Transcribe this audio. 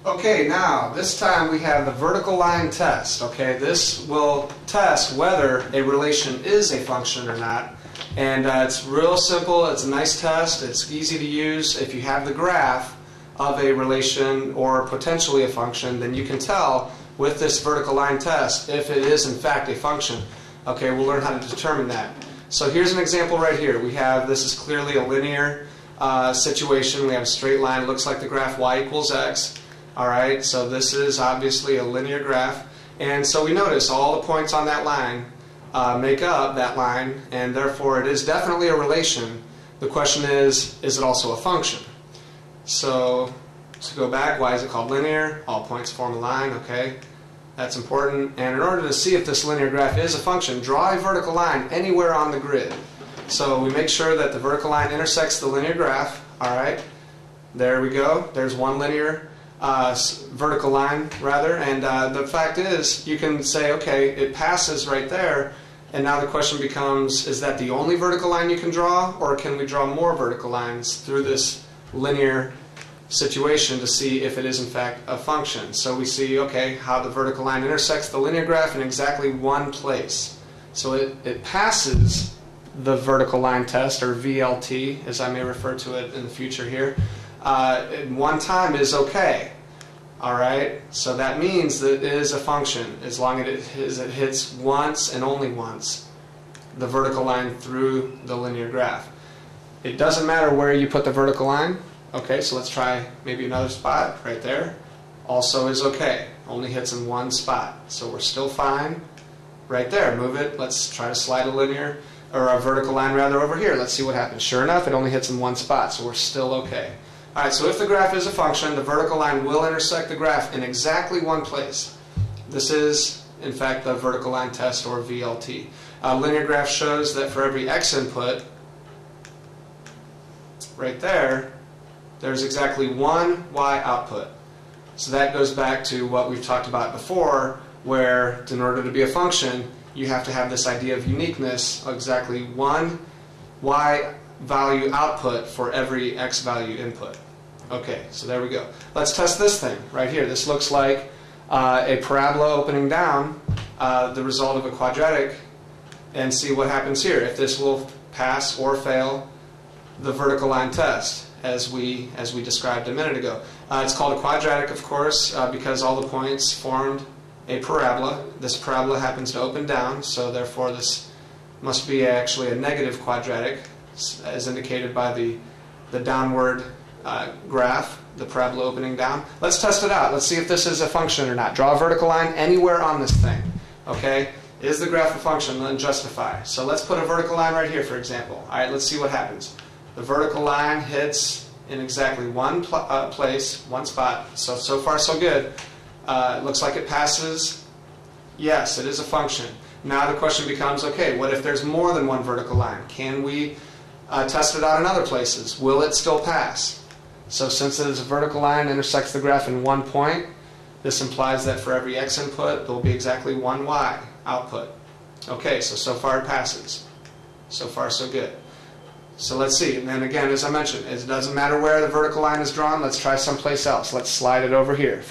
Okay, now this time we have the vertical line test. Okay, this will test whether a relation is a function or not. And it's real simple. It's a nice test. It's easy to use. If you have the graph of a relation or potentially a function, then you can tell with this vertical line test if it is in fact a function. Okay, we'll learn how to determine that. So here's an example right here. We have, this is clearly a linear situation. We have a straight line. It looks like the graph y equals x. Alright, so this is obviously a linear graph. And so we notice all the points on that line make up that line, and therefore it is definitely a relation. The question is it also a function? So to go back, why is it called linear? All points form a line, okay? That's important. And in order to see if this linear graph is a function, draw a vertical line anywhere on the grid. So we make sure that the vertical line intersects the linear graph. Alright, there we go. There's one linear vertical line, rather. And the fact is, you can say, okay, it passes right there. And now the question becomes, is that the only vertical line you can draw, or can we draw more vertical lines through this linear situation to see if it is in fact a function? So we see, okay, how the vertical line intersects the linear graph in exactly one place. So it passes the vertical line test, or VLT, as I may refer to it in the future here. One time is okay. Alright, so that means that it is a function as long as it hits once and only once the vertical line through the linear graph. It doesn't matter where you put the vertical line. Okay, so let's try maybe another spot right there. Also is okay. Only hits in one spot. So we're still fine right there. Move it. Let's try to slide a linear, or a vertical line rather, over here. Let's see what happens. Sure enough, it only hits in one spot, so we're still okay. Alright, so if the graph is a function, the vertical line will intersect the graph in exactly one place. This is, in fact, the vertical line test, or VLT. Linear graph shows that for every x input, right there, there's exactly one y output. So that goes back to what we've talked about before, where in order to be a function, you have to have this idea of uniqueness, exactly one y value output for every x value input. Okay, so there we go. Let's test this thing right here. This looks like a parabola opening down, the result of a quadratic, and see what happens here. If this will pass or fail the vertical line test, as we described a minute ago. It's called a quadratic, of course, because all the points formed a parabola. This parabola happens to open down, so therefore this must be actually a negative quadratic, as indicated by the downward graph, the parabola opening down. Let's test it out. Let's see if this is a function or not. Draw a vertical line anywhere on this thing. Okay? Is the graph a function? Then justify. So let's put a vertical line right here, for example. Alright, let's see what happens. The vertical line hits in exactly one place, one spot. So far so good. It looks like it passes. Yes, it is a function. Now the question becomes, okay, what if there's more than one vertical line? Can we test it out in other places? Will it still pass? So since it is a vertical line, intersects the graph in one point, this implies that for every x input, there will be exactly one y output. Okay, so far it passes. So far so good. So let's see. And then again, as I mentioned, it doesn't matter where the vertical line is drawn. Let's try someplace else. Let's slide it over here.